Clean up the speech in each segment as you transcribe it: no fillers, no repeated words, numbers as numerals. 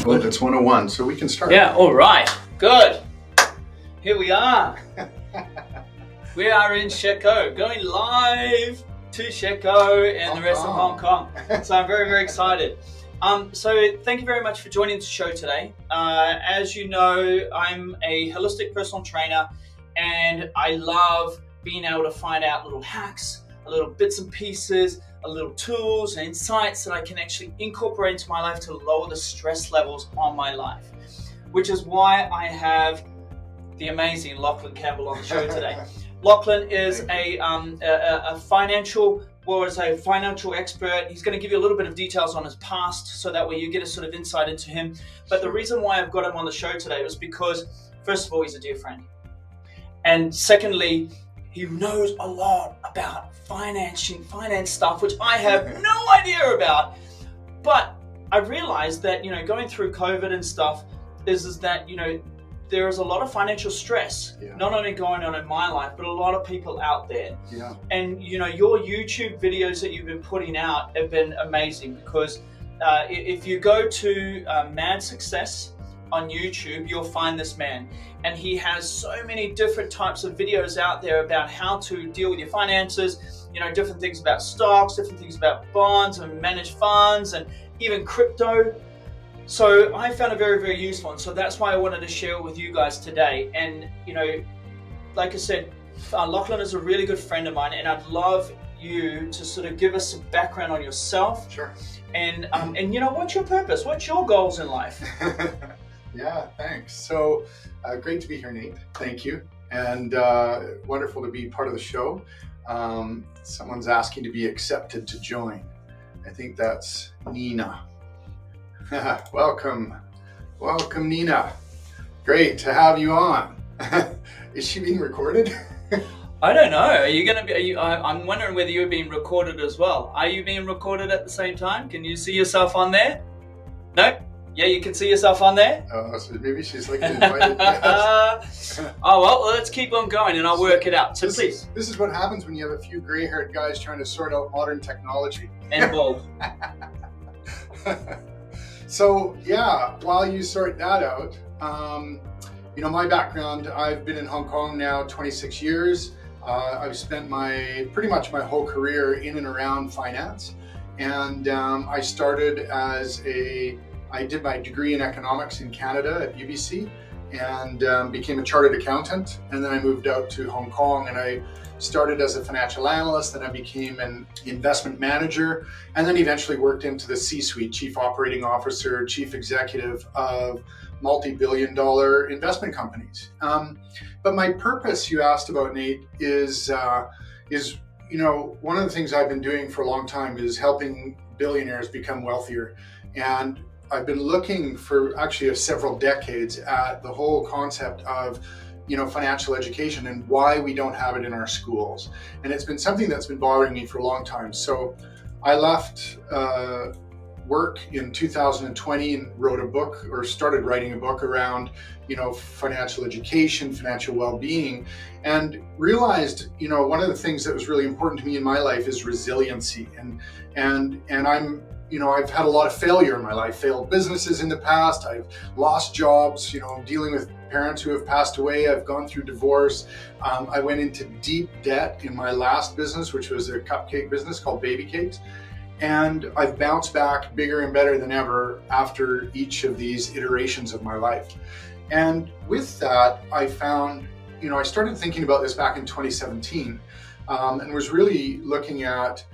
Well, it's 101, so we can start. Yeah, all right. Good. Here we are. We are in Sheko, going live to Sheko and the rest of Hong Kong. So I'm very, very excited. So thank you very much for joining the show today. As you know, I'm a holistic personal trainer, and I love being able to find out little hacks, little bits and pieces, little tools and insights that I can actually incorporate into my life to lower the stress levels on my life, which is why I have the amazing Lachlan Campbell on the show today. Lachlan is a financial expert. He's going to give you a little bit of details on his past, so that way you get a sort of insight into him. But the reason why I've got him on the show today was because, first of all, he's a dear friend. And secondly, he knows a lot about finance stuff, which I have no idea about. But I realized that, going through COVID and stuff is that, there is a lot of financial stress, not only going on in my life, but a lot of people out there. Yeah. And, your YouTube videos that you've been putting out have been amazing, because if you go to Mad Success on YouTube, you'll find this man. And he has so many different types of videos out there about how to deal with your finances, different things about stocks, different things about bonds and managed funds, and even crypto. So I found it very, very useful, and so that's why I wanted to share it with you guys today. And, like I said, Lachlan is a really good friend of mine, and I'd love you to sort of give us some background on yourself. Sure. And what's your purpose? What's your goals in life? Yeah, thanks. So great to be here, Nate. Thank you. And wonderful to be part of the show. Someone's asking to be accepted to join. I think that's Nina. Welcome, Nina. Great to have you on. Is she being recorded? I don't know. Are you going to be? I'm wondering whether you're being recorded as well. Are you being recorded at the same time? Can you see yourself on there? No. Yeah, you can see yourself on there. Oh, so maybe she's like invited. Oh well, let's keep on going, and I'll work it out. So please. This is what happens when you have a few gray-haired guys trying to sort out modern technology. And bald. So yeah, while you sort that out, my background, I've been in Hong Kong now 26 years. I've spent pretty much my whole career in and around finance. And I started I did my degree in economics in Canada at UBC, and became a chartered accountant. And then I moved out to Hong Kong, and I started as a financial analyst, then I became an investment manager, and then eventually worked into the C-suite, chief operating officer, chief executive of multi-billion-dollar investment companies. But my purpose, you asked about, Nate, is one of the things I've been doing for a long time is helping billionaires become wealthier. And I've been looking for actually several decades at the whole concept of financial education and why we don't have it in our schools. And it's been something that's been bothering me for a long time. So I left work in 2020 and wrote a book, or started writing a book around, financial education, financial well-being, and realized, one of the things that was really important to me in my life is resiliency. And I'm, I've had a lot of failure in my life, failed businesses in the past. I've lost jobs, dealing with parents who have passed away. I've gone through divorce. I went into deep debt in my last business, which was a cupcake business called Baby Cakes. And I've bounced back bigger and better than ever after each of these iterations of my life. And with that, I found, I started thinking about this back in 2017, and was really looking at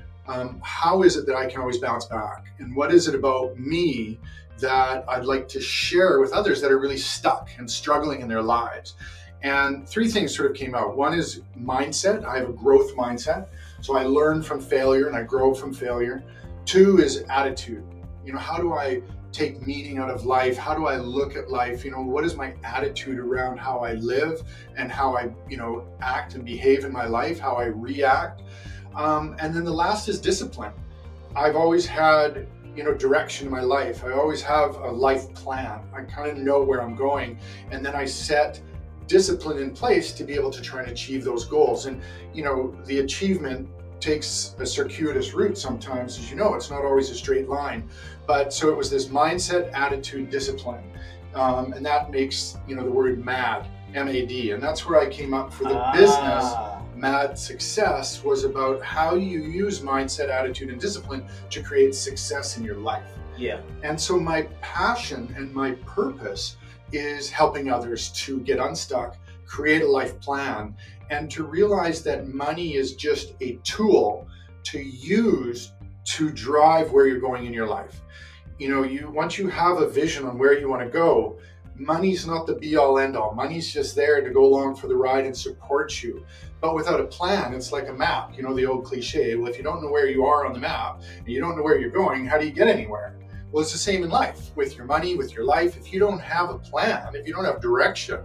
how is it that I can always bounce back? And what is it about me that I'd like to share with others that are really stuck and struggling in their lives? And three things sort of came out. One is mindset. I have a growth mindset. So I learn from failure and I grow from failure. Two is attitude. How do I take meaning out of life? How do I look at life? What is my attitude around how I live and how I, act and behave in my life, how I react? And then the last is discipline. I've always had, direction in my life. I always have a life plan. I kind of know where I'm going. And then I set discipline in place to be able to try and achieve those goals. And, the achievement takes a circuitous route sometimes, as you know. It's not always a straight line. But so it was this mindset, attitude, discipline, and that makes the word MAD, M-A-D, and that's where I came up for the business. MAD Success was about how you use mindset, attitude, and discipline to create success in your life. Yeah. And so my passion and my purpose is helping others to get unstuck, create a life plan, and to realize that money is just a tool to use to drive where you're going in your life. Once you have a vision on where you want to go, money's not the be all end all. Money's just there to go along for the ride and support you. But without a plan, it's like a map, the old cliche. Well, if you don't know where you are on the map and you don't know where you're going, how do you get anywhere? Well, it's the same in life, with your money, with your life. If you don't have a plan, if you don't have direction,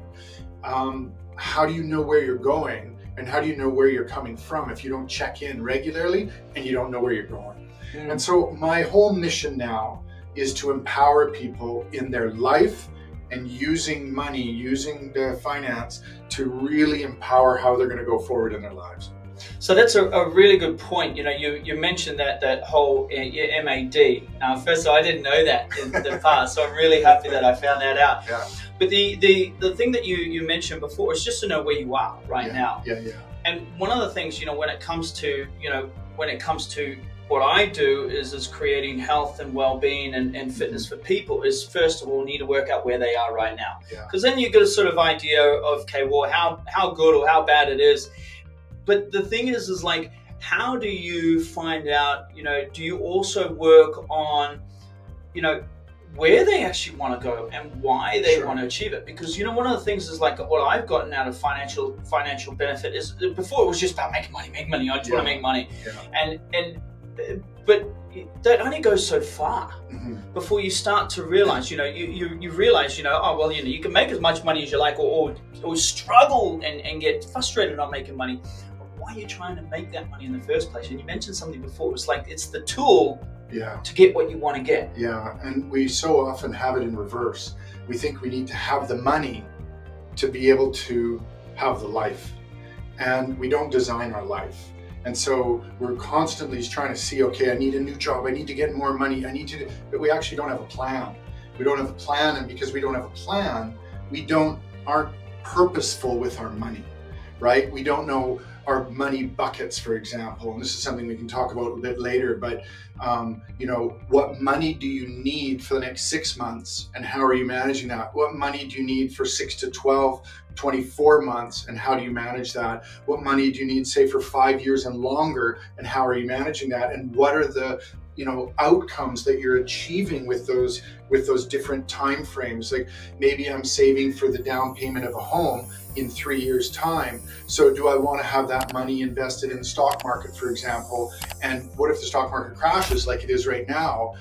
how do you know where you're going? And how do you know where you're coming from if you don't check in regularly and you don't know where you're going? And so my whole mission now is to empower people in their life and using money, using the finance to really empower how they're going to go forward in their lives. So that's a really good point. You mentioned that whole MAD. First of all, I didn't know that in the past, so I'm really happy that I found that out. Yeah. But the thing that you mentioned before is just to know where you are right now. Yeah. And one of the things, when it comes to what I do is creating health and well-being and fitness for people is, first of all, need to work out where they are right now. Because then you get a sort of idea of, okay, well, how good or how bad it is. But the thing is like, how do you find out, do you also work on, where they actually want to go and why they want to achieve it? Because, one of the things is like what I've gotten out of financial benefit is, before it was just about making money. I just want to make money. But that only goes so far before you start to realize, you realize, you can make as much money as you like, or struggle and get frustrated not making money. But why are you trying to make that money in the first place? And you mentioned something before. It's like, it's the tool to get what you want to get. Yeah, and we so often have it in reverse. We think we need to have the money to be able to have the life, and we don't design our life. And so we're constantly trying to see, okay, I need a new job, I need to get more money, but we actually don't have a plan. We don't have a plan, and because we don't have a plan, we aren't purposeful with our money, right? We don't know our money buckets, for example, and this is something we can talk about a bit later, but what money do you need for the next 6 months, and how are you managing that? What money do you need for 6 to 12, 24 months, and how do you manage that? What money do you need, say, for 5 years and longer, and how are you managing that? And what are the outcomes that you're achieving with those different time frames? Like, maybe I'm saving for the down payment of a home in 3 years' time. So do I want to have that money invested in the stock market, for example? And what if the stock market crashes like it is right now?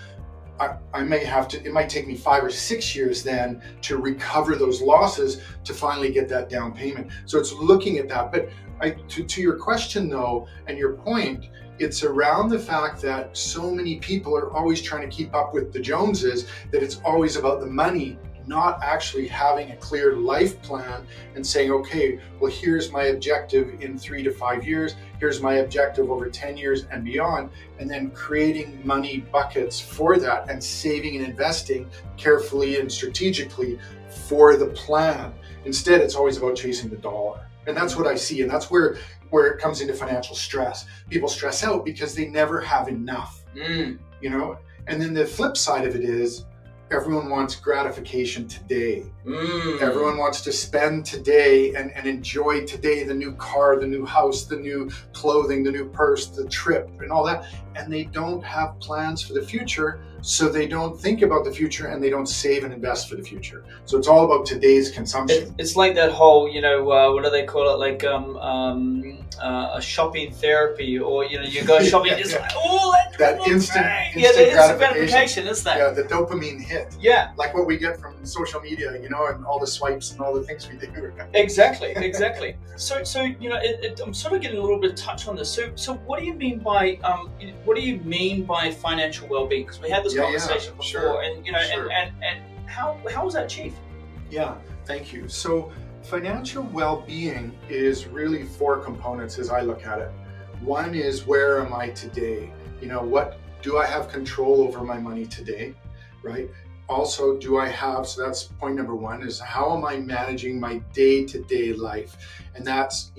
I may have to, it might take me 5 or 6 years then to recover those losses to finally get that down payment. So it's looking at that. But to your question though, and your point, it's around the fact that so many people are always trying to keep up with the Joneses, that it's always about the money, not actually having a clear life plan and saying, okay, well, here's my objective in 3 to 5 years, here's my objective over 10 years and beyond, and then creating money buckets for that and saving and investing carefully and strategically for the plan. Instead, it's always about chasing the dollar. And that's what I see, and that's where it comes into financial stress. People stress out because they never have enough, And then the flip side of it is, everyone wants gratification today. Everyone wants to spend today and enjoy today, the new car, the new house, the new clothing, the new purse, the trip, and all that. And they don't have plans for the future, so they don't think about the future and they don't save and invest for the future. So it's all about today's consumption. It's like that whole, what do they call it? Like a shopping therapy, or you go shopping, it's like, oh, that instant gratification, isn't that? Yeah, the dopamine hit. Yeah, like what we get from social media, and all the swipes and all the things we do. Exactly. So I'm sort of getting a little bit of touch on this. So what do you mean by financial well-being? Because we had this conversation before, sure, and and how was that achieved? Yeah, thank you. So financial well-being is really 4 components as I look at it. One is, where am I today? What do I have control over my money today, right? Also, so that's point number one, is how am I managing my day-to-day life? And that's,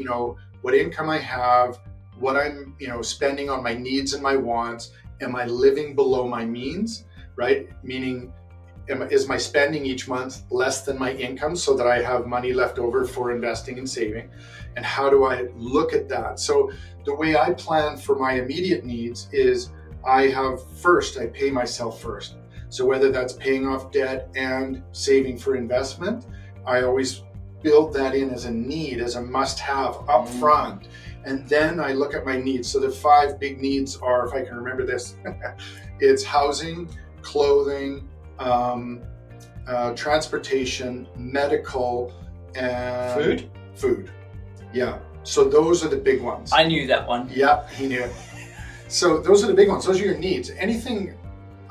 what income I have, what I'm, spending on my needs and my wants. Am I living below my means, right? Meaning, is my spending each month less than my income so that I have money left over for investing and saving? And how do I look at that? So the way I plan for my immediate needs is I pay myself first. So whether that's paying off debt and saving for investment, I always build that in as a need, as a must-have up front. And then I look at my needs. So the 5 big needs are, if I can remember this, it's housing, clothing, transportation, medical, and food. Yeah. So those are the big ones. I knew that one. Yeah, he knew it. So those are the big ones. Those are your needs. Anything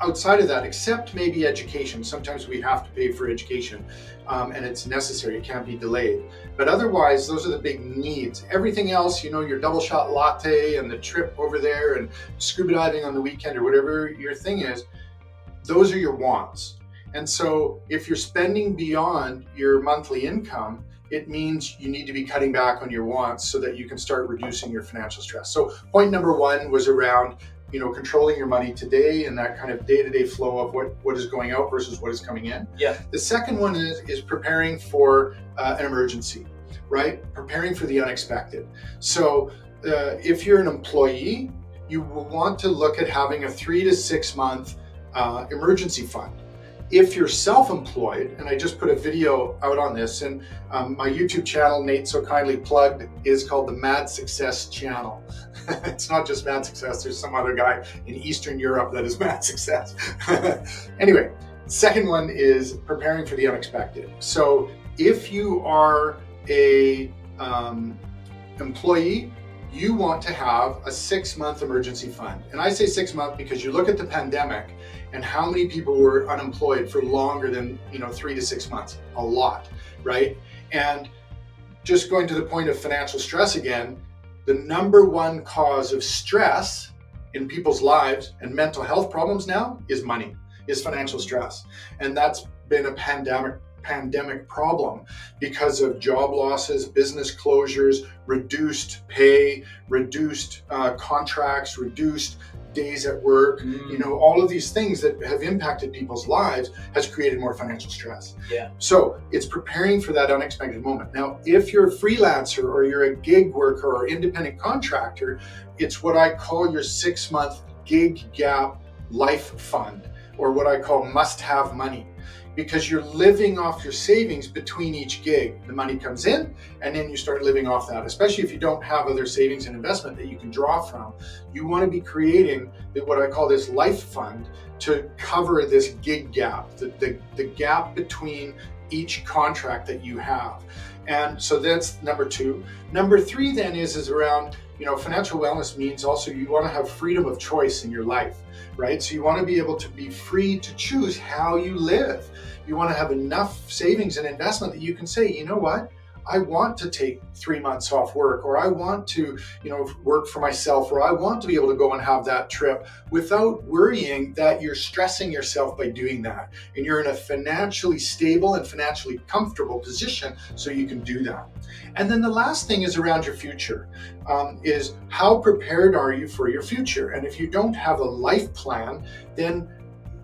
outside of that, except maybe education. Sometimes we have to pay for education, and it's necessary. It can't be delayed. But otherwise, those are the big needs. Everything else, your double shot latte and the trip over there and scuba diving on the weekend or whatever your thing is, those are your wants. And so if you're spending beyond your monthly income, it means you need to be cutting back on your wants so that you can start reducing your financial stress. So point number one was around, controlling your money today and that kind of day-to-day flow of what is going out versus what is coming in. Yeah. The second one is preparing for an emergency, right? Preparing for the unexpected. So if you're an employee, you will want to look at having a 3 to 6 month emergency fund. If you're self-employed, and I just put a video out on this, and my YouTube channel, Nate so kindly plugged, is called the Mad Success Channel. It's not just Mad Success, there's some other guy in Eastern Europe that is Mad Success. Anyway, second one is preparing for the unexpected. So if you are a employee, you want to have a 6-month emergency fund. And I say 6 months because you look at the pandemic and how many people were unemployed for longer than 3 to 6 months. A lot, right? And just going to the point of financial stress again, the number one cause of stress in people's lives and mental health problems now is money, is financial stress. And that's been a pandemic problem because of job losses, business closures, reduced pay, reduced contracts, reduced days at work, all of these things that have impacted people's lives has created more financial stress. Yeah. So it's preparing for that unexpected moment. Now, if you're a freelancer or you're a gig worker or independent contractor, it's what I call your 6-month gig gap life fund, or what I call must-have money, because you're living off your savings between each gig. The money comes in and then you start living off that, especially if you don't have other savings and investment that you can draw from. You want to be creating what I call this life fund to cover this gig gap, the gap between each contract that you have. And so that's number 2. Number 3 then is around, financial wellness means also you want to have freedom of choice in your life, right? So you want to be able to be free to choose how you live. You want to have enough savings and investment that you can say, you know what? I want to take 3 months off work, or I want to, work for myself, or I want to be able to go and have that trip without worrying that you're stressing yourself by doing that. And you're in a financially stable and financially comfortable position so you can do that. And then the last thing is around your future, is how prepared are you for your future? And if you don't have a life plan, then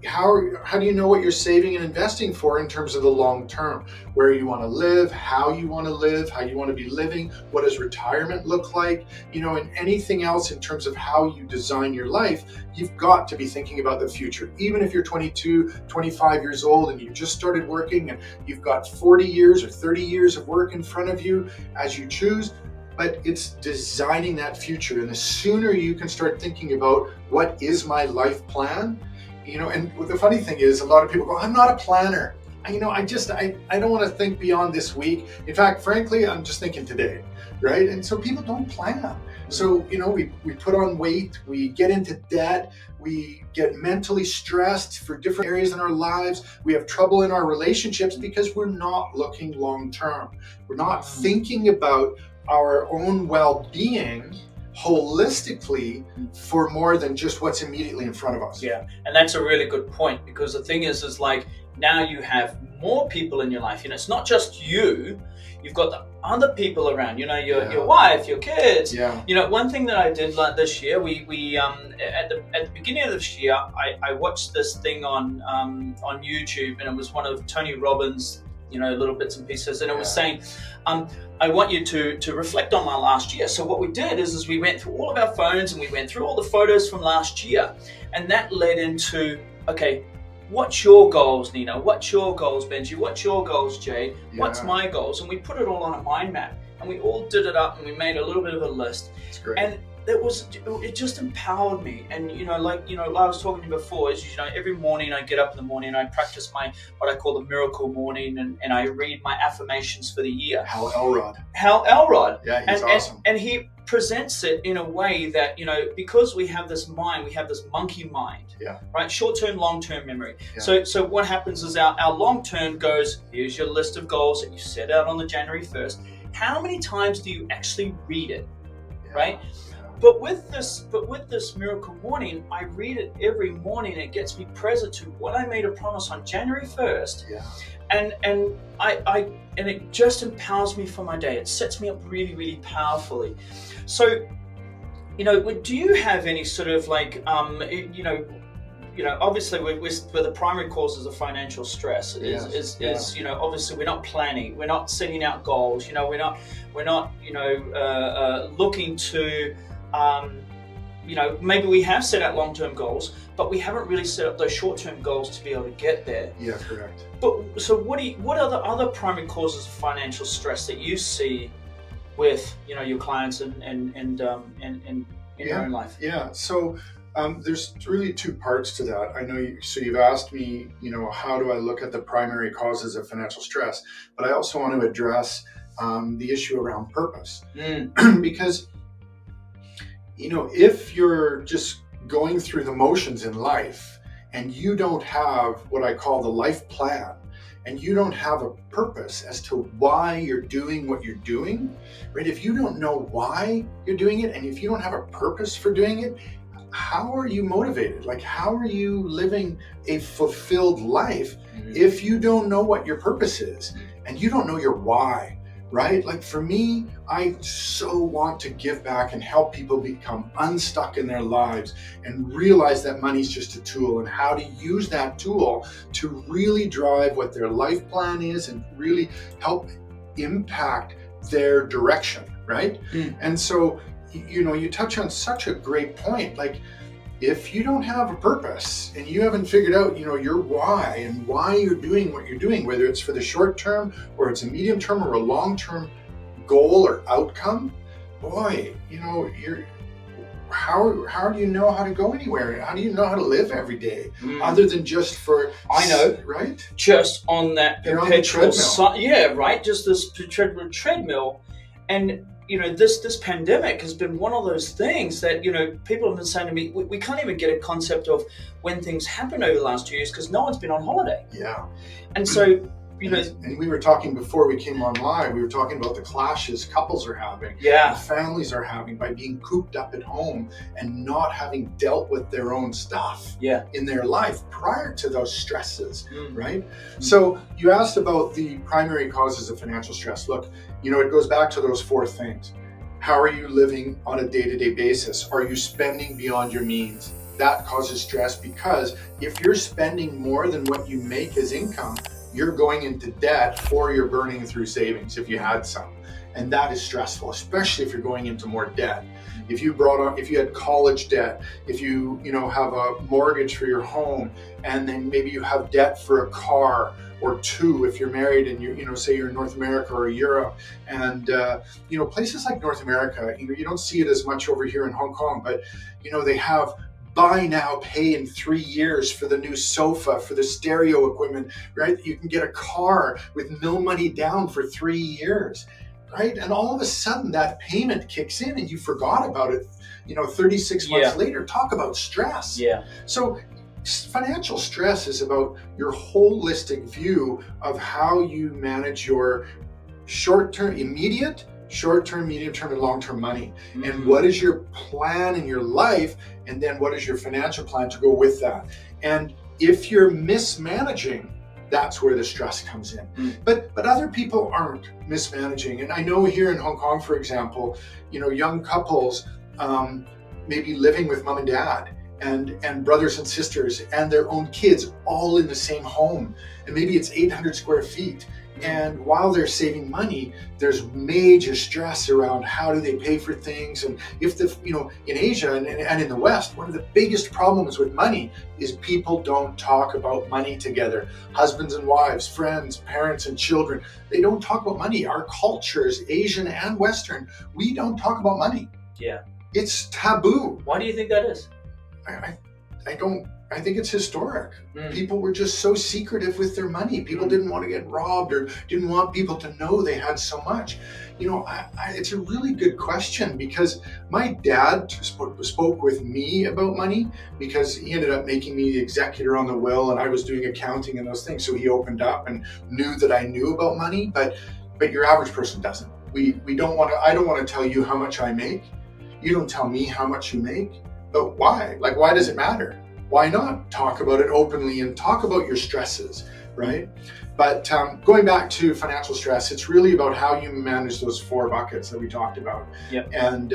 how do you know what you're saving and investing for in terms of the long term? Where you want to live, how you want to live, how you want to be living, what does retirement look like, and anything else in terms of how you design your life. You've got to be thinking about the future. Even if you're 22, 25 years old and you just started working and you've got 40 years or 30 years of work in front of you as you choose, but it's designing that future. And the sooner you can start thinking about what is my life plan, and the funny thing is, a lot of people go, I'm not a planner. I don't want to think beyond this week. In fact, frankly, I'm just thinking today, right? And so people don't plan. So, we put on weight, we get into debt, we get mentally stressed for different areas in our lives. We have trouble in our relationships because we're not looking long term. We're not thinking about our own well-being holistically for more than just what's immediately in front of us. Yeah, and that's a really good point, because the thing is like now you have more people in your life. It's not just you. You've got the other people around. Your wife, your kids. Yeah. One thing that I did like this year, we at the beginning of this year, I watched this thing on YouTube, and it was one of Tony Robbins' little bits and pieces, and it was saying, I want you to reflect on my last year. So what we did is we went through all of our phones and we went through all the photos from last year, and that led into, okay, what's your goals, Nina? What's your goals, Benji? What's your goals, Jade? What's my goals? And we put it all on a mind map, and we all did it up, and we made a little bit of a list. That's great. And it just empowered me. And like I was talking to you before, is every morning I get up in the morning and I practice my what I call the miracle morning, and I read my affirmations for the year. Hal Elrod. Yeah, he's awesome. And he presents it in a way that because we have this mind, we have this monkey mind. Yeah. Right. Short-term, long-term memory. Yeah. So what happens is our long-term goes, here's your list of goals that you set out on the January 1st. How many times do you actually read it? Right. But with this miracle morning, I read it every morning. It gets me present to what I made a promise on January 1st. Yeah. And it just empowers me for my day. It sets me up really, really powerfully. So, do you have any sort of like, obviously we're the primary causes of financial stress is obviously we're not planning, we're not setting out goals, we're not looking to, maybe we have set out long-term goals, but we haven't really set up those short-term goals to be able to get there. Yeah, correct. But so what are the other primary causes of financial stress that you see with your clients and in your own life? Yeah. So there's really two parts to that. I know you've asked me, how do I look at the primary causes of financial stress? But I also want to address the issue around purpose. Because if you're just going through the motions in life and you don't have what I call the life plan, and you don't have a purpose as to why you're doing what you're doing, right? If you don't know why you're doing it, and if you don't have a purpose for doing it, how are you motivated? Like, how are you living a fulfilled life if you don't know what your purpose is and you don't know your why? Right? Like for me, I so want to give back and help people become unstuck in their lives and realize that money's just a tool, and how to use that tool to really drive what their life plan is and really help impact their direction, right? And so, you touch on such a great point. Like, if you don't have a purpose and you haven't figured out, your why and why you're doing what you're doing, whether it's for the short term or it's a medium term or a long term goal or outcome, boy, how do you know how to go anywhere? How do you know how to live every day other than just for, right? Just on that perpetual, treadmill. Just this perpetual treadmill. And this pandemic has been one of those things that, people have been saying to me, we can't even get a concept of when things happened over the last 2 years because no one's been on holiday. Yeah. And so, and we were talking before we came on live, we were talking about the clashes couples are having, families are having by being cooped up at home and not having dealt with their own stuff in their life prior to those stresses, right? So you asked about the primary causes of financial stress. Look, it goes back to those four things. How are you living on a day-to-day basis? Are you spending beyond your means? That causes stress, because if you're spending more than what you make as income, you're going into debt or you're burning through savings if you had some. And that is stressful, especially if you're going into more debt. If you had college debt, if you have a mortgage for your home, and then maybe you have debt for a car or two if you're married, and say you're in North America or Europe, and places like North America, you don't see it as much over here in Hong Kong, but they have buy now, pay in 3 years for the new sofa, for the stereo equipment, right? You can get a car with no money down for 3 years, right? And all of a sudden that payment kicks in and you forgot about it, 36 months later. Talk about stress. Yeah. So financial stress is about your holistic view of how you manage your short-term, immediate, short-term, medium-term, and long-term money. And what is your plan in your life? And then what is your financial plan to go with that? And if you're mismanaging, that's where the stress comes in. But other people aren't mismanaging. And I know here in Hong Kong, for example, young couples maybe living with mom and dad and brothers and sisters and their own kids all in the same home. And maybe it's 800 square feet. And while they're saving money, there's major stress around how do they pay for things. And if in Asia and in the West, one of the biggest problems with money is people don't talk about money together. Husbands and wives, friends, parents and children, they don't talk about money. Our cultures, Asian and Western, we don't talk about money. Yeah. It's taboo. Why do you think that is? I think it's historic. People were just so secretive with their money. People didn't want to get robbed or didn't want people to know they had so much. It's a really good question, because my dad spoke with me about money, because he ended up making me the executor on the will, and I was doing accounting and those things. So he opened up and knew that I knew about money, but your average person doesn't. I don't want to tell you how much I make. You don't tell me how much you make. But why? Why does it matter? Why not talk about it openly and talk about your stresses, right? But going back to financial stress, it's really about how you manage those 4 buckets that we talked about. Yep. And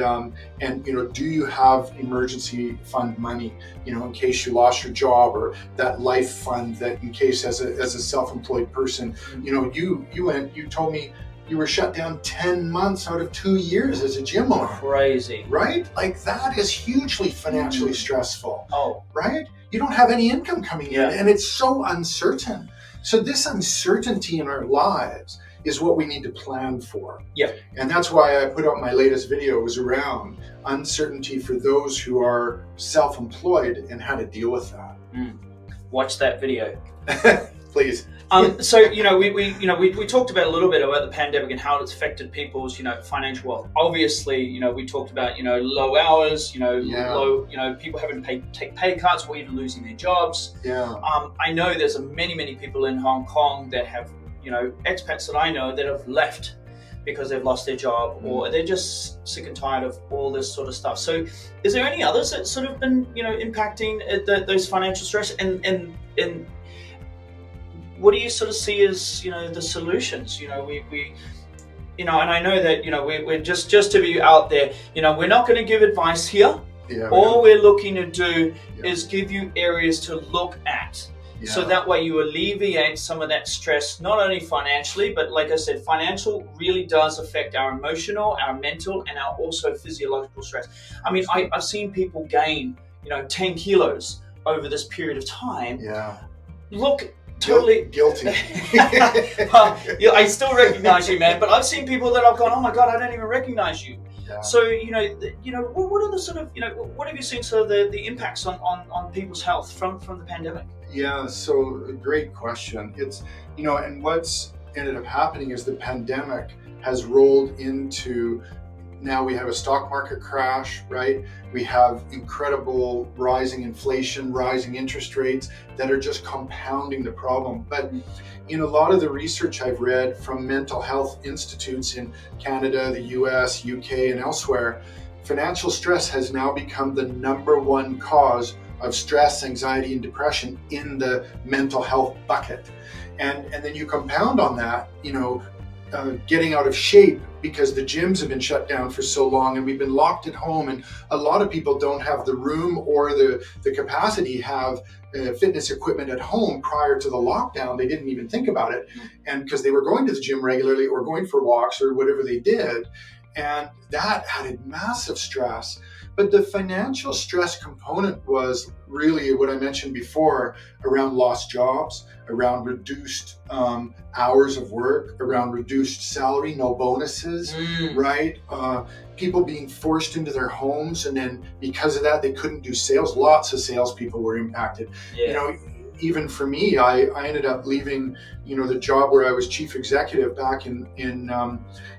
do you have emergency fund money, in case you lost your job, or that life fund that in case as a self-employed person, you told me you were shut down 10 months out of 2 years as a gym owner. Crazy. Right? That is hugely financially stressful. Oh. Right? You don't have any income coming in, and it's so uncertain. So this uncertainty in our lives is what we need to plan for. Yeah. And that's why I put out my latest video was around uncertainty for those who are self-employed and how to deal with that. Watch that video. Please. So we talked about a little bit about the pandemic and how it's affected people's financial wealth. Obviously, we talked about low hours, low people having to take pay cuts or even losing their jobs. Yeah. I know there's many people in Hong Kong that have expats that I know that have left because they've lost their job, or they're just sick and tired of all this sort of stuff. So is there any others that sort of been impacting those financial stress and what do you sort of see as the solutions? And I know that we're just to be out there. We're not going to give advice here. Yeah, All we're looking to do is give you areas to look at, so that way you alleviate some of that stress, not only financially, but like I said, financial really does affect our emotional, our mental, and our also physiological stress. I mean, I've seen people gain 10 kilos over this period of time. Yeah. Look. Totally guilty. I still recognize you, man. But I've seen people that I've gone, oh my god, I don't even recognize you. Yeah. So what are the sort of what have you seen sort of the impacts on people's health from the pandemic? Yeah, so great question. It's and what's ended up happening is the pandemic has rolled into. Now we have a stock market crash, right? We have incredible rising inflation, rising interest rates that are just compounding the problem. But in a lot of the research I've read from mental health institutes in Canada, the US, UK, and elsewhere, financial stress has now become the #1 cause of stress, anxiety, and depression in the mental health bucket. And then you compound on that, getting out of shape because the gyms have been shut down for so long and we've been locked at home, and a lot of people don't have the room or the capacity to have fitness equipment at home. Prior to the lockdown, they didn't even think about it, and because they were going to the gym regularly or going for walks or whatever they did, and that added massive stress. But the financial stress component was really what I mentioned before, around lost jobs, around reduced hours of work, around reduced salary, no bonuses, right? People being forced into their homes, and then because of that, they couldn't do sales. Lots of salespeople were impacted. Yeah. Even for me, I ended up leaving, the job where I was chief executive back in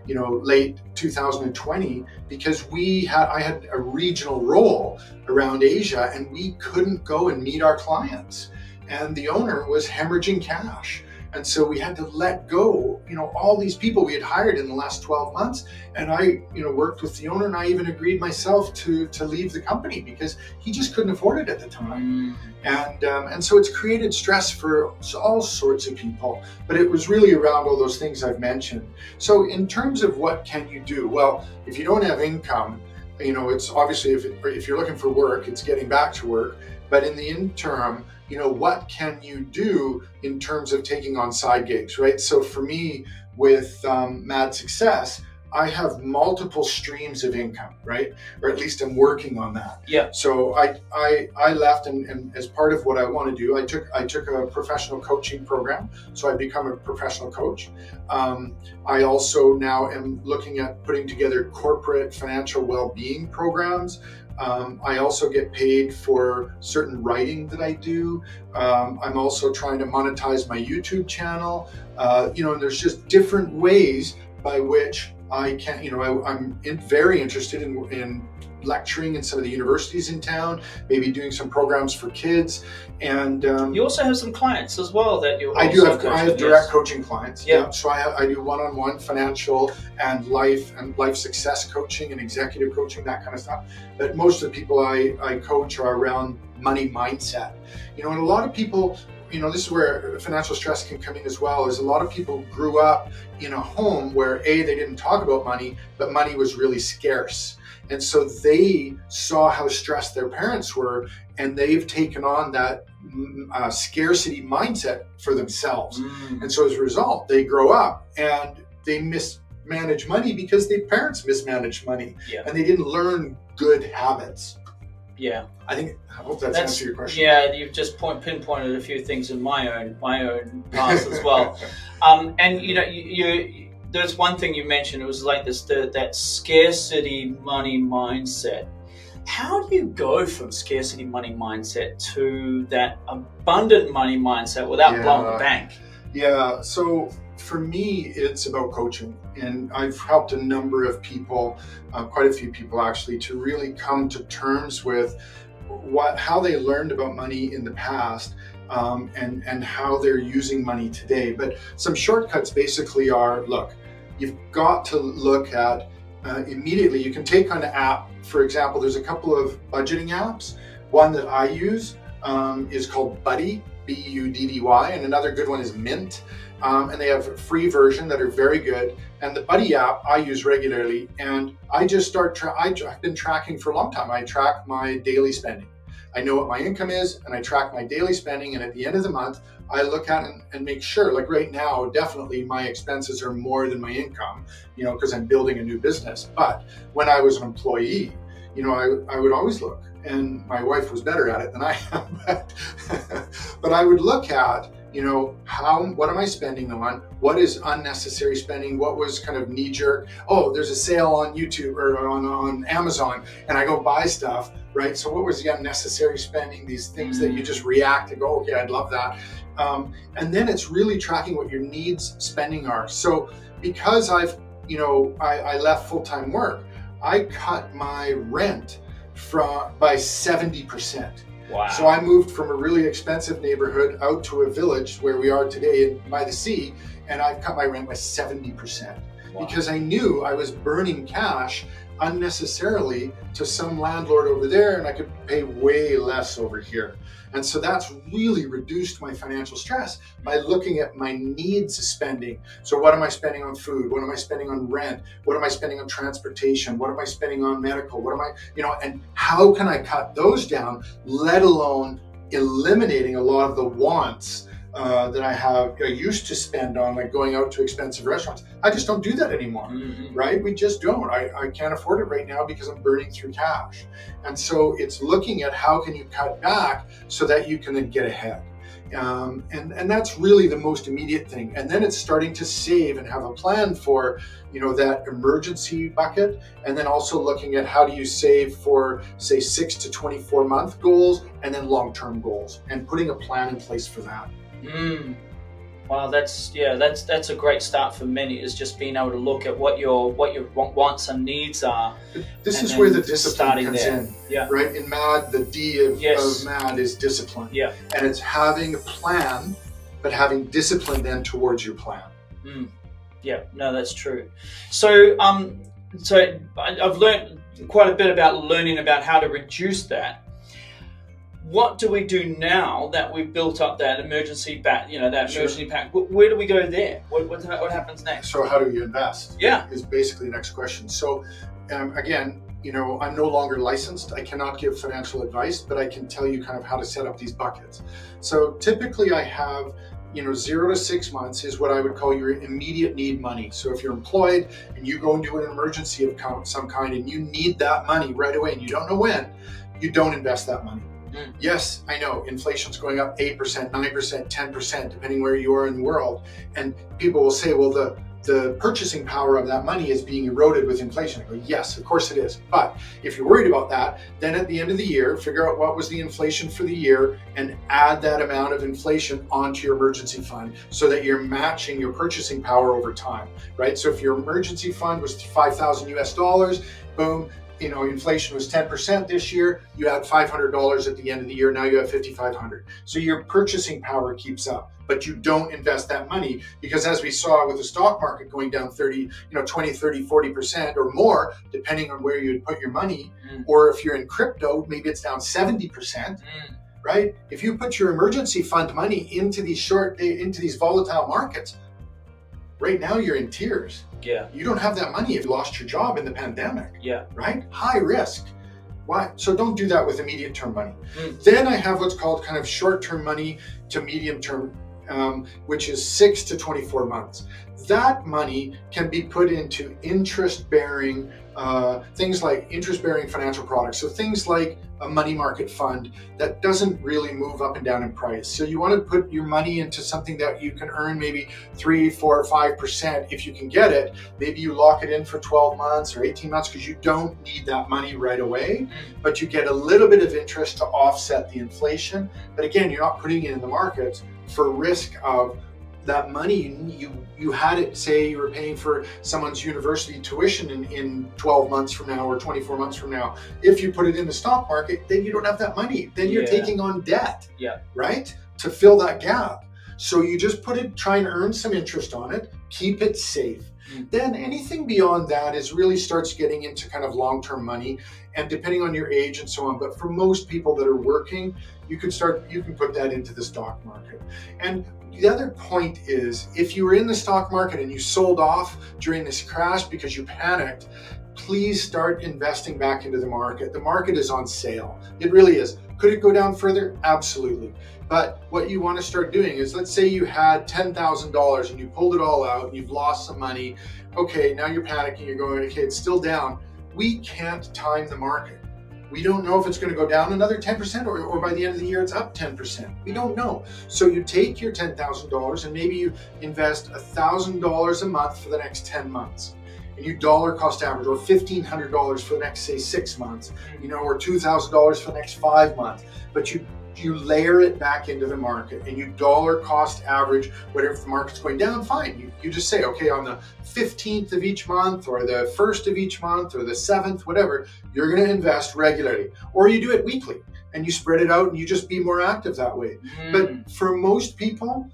late 2020, because I had a regional role around Asia, and we couldn't go and meet our clients, and the owner was hemorrhaging cash, and so we had to let go, all these people we had hired in the last 12 months. And I, worked with the owner, and I even agreed myself to leave the company because he just couldn't afford it at the time. And so it's created stress for all sorts of people, but it was really around all those things I've mentioned. So in terms of what can you do? Well, if you don't have income, it's obviously, if you're looking for work, it's getting back to work. But in the interim, what can you do in terms of taking on side gigs, right? So for me, with Mad Success, I have multiple streams of income, right? Or at least I'm working on that. Yeah. So I left, and as part of what I want to do, I took a professional coaching program. So I become a professional coach. I also now am looking at putting together corporate financial well-being programs. I also get paid for certain writing that I do. I'm also trying to monetize my YouTube channel. And there's just different ways by which I can, I'm very interested in lecturing in some of the universities in town, maybe doing some programs for kids. And you also have some clients as well that you. I have direct coaching clients. Yeah. So I do one-on-one financial and life success coaching and executive coaching, that kind of stuff. But most of the people I coach are around money mindset. And a lot of people, this is where financial stress can come in as well, is a lot of people grew up in a home where they didn't talk about money, but money was really scarce. And so they saw how stressed their parents were, and they've taken on that scarcity mindset for themselves. And so as a result, they grow up and they mismanage money because their parents mismanaged money, and they didn't learn good habits. Yeah, I hope that's answered your question. Yeah, you've just pinpointed a few things in my own past as well. And you there's one thing you mentioned. It was like that scarcity money mindset. How do you go from scarcity money mindset to that abundant money mindset without blowing the bank? Yeah. So for me, it's about coaching, and I've helped a number of people, quite a few people actually, to really come to terms with how they learned about money in the past, and how they're using money today. But some shortcuts basically are, look, you've got to look at immediately. You can take on an app. For example, there's a couple of budgeting apps. One that I use is called Buddy, Buddy, and another good one is Mint. And they have a free version that are very good. And the Buddy app I use regularly, and I just I've been tracking for a long time. I track my daily spending. I know what my income is, and I track my daily spending. And at the end of the month, I look at it and make sure, like right now, definitely my expenses are more than my income, because I'm building a new business. But when I was an employee, I would always look, and my wife was better at it than I am. But I would look at, what am I spending on? What is unnecessary spending? What was kind of knee-jerk? Oh, there's a sale on YouTube or on Amazon, and I go buy stuff, right? So what was the unnecessary spending? These things that you just react and go, okay, I'd love that. And then it's really tracking what your needs spending are. So because I left full-time work, I cut my rent by 70%. Wow. So I moved from a really expensive neighborhood out to a village where we are today by the sea, and I've cut my rent by 70%. Wow. Because I knew I was burning cash unnecessarily to some landlord over there, and I could pay way less over here. And so that's really reduced my financial stress by looking at my needs spending. So what am I spending on food? What am I spending on rent? What am I spending on transportation? What am I spending on medical? What am I, and how can I cut those down, let alone eliminating a lot of the wants that I used to spend on, like going out to expensive restaurants. I just don't do that anymore, right? We just don't. I can't afford it right now because I'm burning through cash. And so it's looking at how can you cut back so that you can then get ahead. And that's really the most immediate thing. And then it's starting to save and have a plan for, that emergency bucket. And then also looking at how do you save for, say, 6 to 24 month goals and then long-term goals, and putting a plan in place for that. Wow, that's a great start for many, is just being able to look at what your wants and needs are. This is where the discipline comes in. Yeah. Right? In MAD, the D of MAD is discipline. Yeah. And it's having a plan, but having discipline then towards your plan. Yeah, no, that's true. So, so I've learned quite a bit about learning about how to reduce that. What do we do now that we've built up that emergency pack? Emergency pack. Where do we go there? What happens next? So how do you invest? Yeah, is basically the next question. So again, I'm no longer licensed. I cannot give financial advice, but I can tell you kind of how to set up these buckets. So typically I have 0 to 6 months is what I would call your immediate need money. So if you're employed and you go into an emergency of some kind and you need that money right away and you don't know when, you don't invest that money. Yes, I know inflation's going up 8%, 9%, 10%, depending where you are in the world. And people will say, well, the purchasing power of that money is being eroded with inflation. I go, yes, of course it is. But if you're worried about that, then at the end of the year, figure out what was the inflation for the year and add that amount of inflation onto your emergency fund so that you're matching your purchasing power over time, right? So if your emergency fund was $5,000 US, boom, inflation was 10% this year, you add $500 at the end of the year, now you have $5,500. So your purchasing power keeps up, but you don't invest that money because as we saw with the stock market going down 20, 30, 40% or more, depending on where you'd put your money, or if you're in crypto, maybe it's down 70%, right? If you put your emergency fund money into these volatile markets, right now you're in tears. Yeah. You don't have that money if you lost your job in the pandemic. Yeah. Right? High risk. Why? So don't do that with immediate term money. Then I have what's called kind of short term money to medium term, which is 6 to 24 months. That money can be put into interest bearing things like interest bearing financial products. So things like a money market fund that doesn't really move up and down in price. So you want to put your money into something that you can earn maybe 3, 4, 5% if you can get it. Maybe you lock it in for 12 months or 18 months because you don't need that money right away, but you get a little bit of interest to offset the inflation. But again, you're not putting it in the markets for risk of that money you had it, say you were paying for someone's university tuition in 12 months from now or 24 months from now. If you put it in the stock market, then you don't have that money. Then you're taking on debt, right? To fill that gap. So you just try and earn some interest on it, keep it safe. Then anything beyond that is really starts getting into kind of long-term money, and depending on your age and so on. But for most people that are working, you can put that into the stock market. And the other point is, if you were in the stock market and you sold off during this crash because you panicked, please start investing back into the market. The market is on sale. It really is. Could it go down further? Absolutely. But what you want to start doing is, let's say you had $10,000 and you pulled it all out and you've lost some money. Okay, now you're panicking. You're going, okay, it's still down. We can't time the market. We don't know if it's going to go down another 10% or by the end of the year it's up 10%. We don't know. So you take your $10,000 and maybe you invest $1,000 a month for the next 10 months. And you dollar cost average, or $1,500 for the next, say, 6 months, or $2,000 for the next 5 months. But you layer it back into the market and you dollar cost average whatever. If the market's going down, fine. You just say, okay, on the 15th of each month or the 1st of each month or the 7th, whatever, you're going to invest regularly. Or you do it weekly and you spread it out and you just be more active that way. But for most people,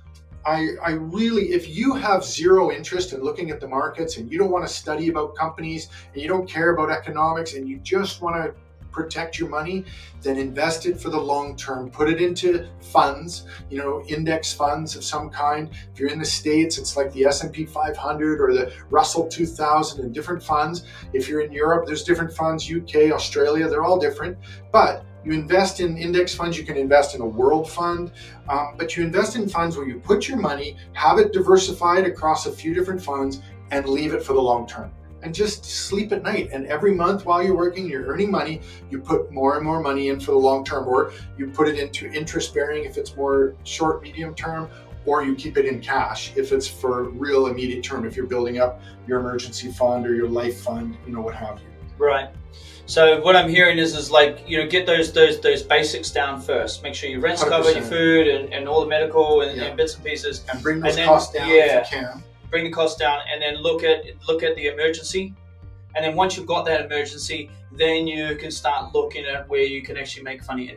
I really, if you have zero interest in looking at the markets and you don't want to study about companies and you don't care about economics and you just want to protect your money, then invest it for the long term. Put it into funds, index funds of some kind. If you're in the States, it's like the S&P 500 or the Russell 2000 and different funds. If you're in Europe, there's different funds, UK, Australia, they're all different. But you invest in index funds, you can invest in a world fund, but you invest in funds where you put your money, have it diversified across a few different funds, and leave it for the long term. And just sleep at night. And every month while you're working, you're earning money, you put more and more money in for the long term, or you put it into interest bearing if it's more short, medium term, or you keep it in cash if it's for real immediate term, if you're building up your emergency fund or your life fund, what have you. Right. So what I'm hearing is like, get those basics down first. Make sure your rent's covered, your food and all the medical and bits and pieces. And bring those costs down if you can. Bring the cost down, and then look at the emergency And then once you've got that emergency, then you can start looking at where you can actually make money.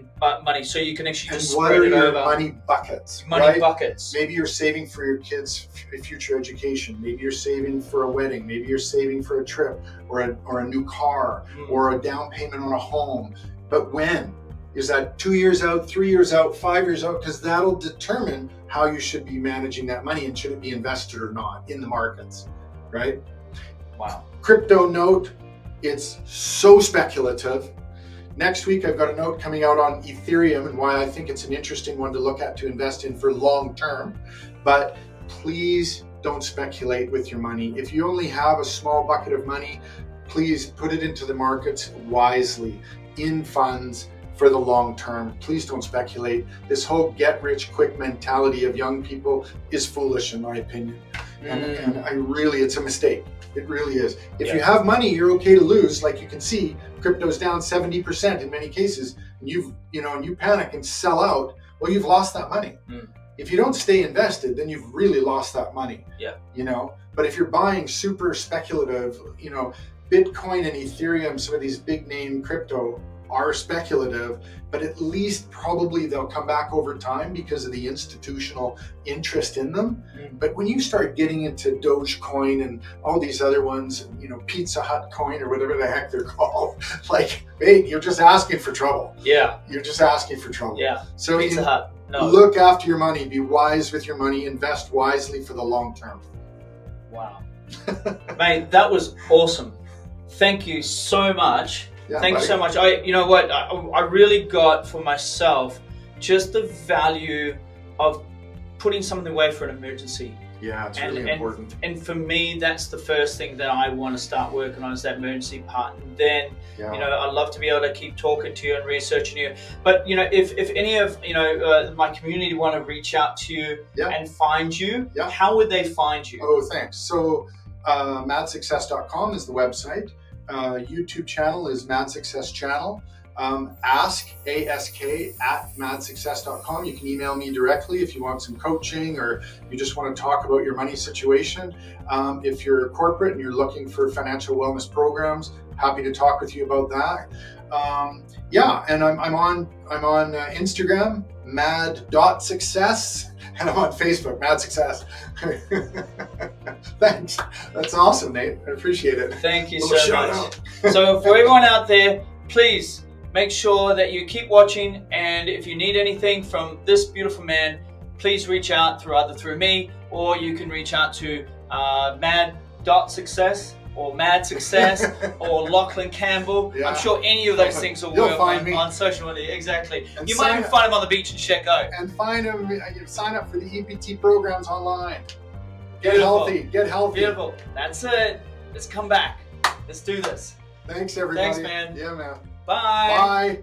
So you can actually just what spread are it your over. money buckets? Money right? buckets. Maybe you're saving for your kids' future education. Maybe you're saving for a wedding. Maybe you're saving for a trip or a new car or a down payment on a home. But when? Is that 2 years out, 3 years out, 5 years out? Because that'll determine how you should be managing that money and should it be invested or not in the markets, right? Wow. Crypto note, it's so speculative. Next week, I've got a note coming out on Ethereum and why I think it's an interesting one to look at to invest in for long term. But please don't speculate with your money. If you only have a small bucket of money, please put it into the markets wisely, in funds, for the long term. Please don't speculate. This whole get rich quick mentality of young people is foolish in my opinion. And it's a mistake. It really is. If you have money, you're okay to lose. Like you can see, crypto's down 70% in many cases, and you panic and sell out. Well, you've lost that money. If you don't stay invested, then you've really lost that money. But if you're buying super speculative, Bitcoin and Ethereum, some of these big name crypto are speculative, but at least probably they'll come back over time because of the institutional interest in them. But when you start getting into Dogecoin and all these other ones, Pizza Hut coin or whatever the heck they're called, like, hey, you're just asking for trouble. You're just asking for trouble. So Pizza Hut. No. Look after your money, be wise with your money, invest wisely for the long term. Wow. Mate, that was awesome. Thank you so much. Thank you so much. I really got for myself just the value of putting something away for an emergency. Yeah, it's really important. And for me, that's the first thing that I want to start working on is that emergency part. And then, I'd love to be able to keep talking to you and researching you. But, if any of, my community want to reach out to you and find you, how would they find you? Oh, thanks. So madsuccess.com is the website. YouTube channel is Mad Success Channel. Ask at madsuccess.com. You can email me directly if you want some coaching or you just want to talk about your money situation. If you're corporate and you're looking for financial wellness programs, happy to talk with you about that. And I'm on Instagram, mad.success, and I'm on Facebook, Mad Success. Thanks. That's awesome, Nate. I appreciate it. Thank you so much. So for everyone out there, please make sure that you keep watching, and if you need anything from this beautiful man, please reach out either through me, or you can reach out to mad.success or Mad Success or Lachlan Campbell. I'm sure any of those things will work on social media. Exactly. And you might even find him on the beach in Sheko. And find him, sign up for the EPT programs online. Get healthy. Beautiful. That's it. Let's come back. Let's do this. Thanks, everybody. Thanks, man. Yeah, man. Bye. Bye.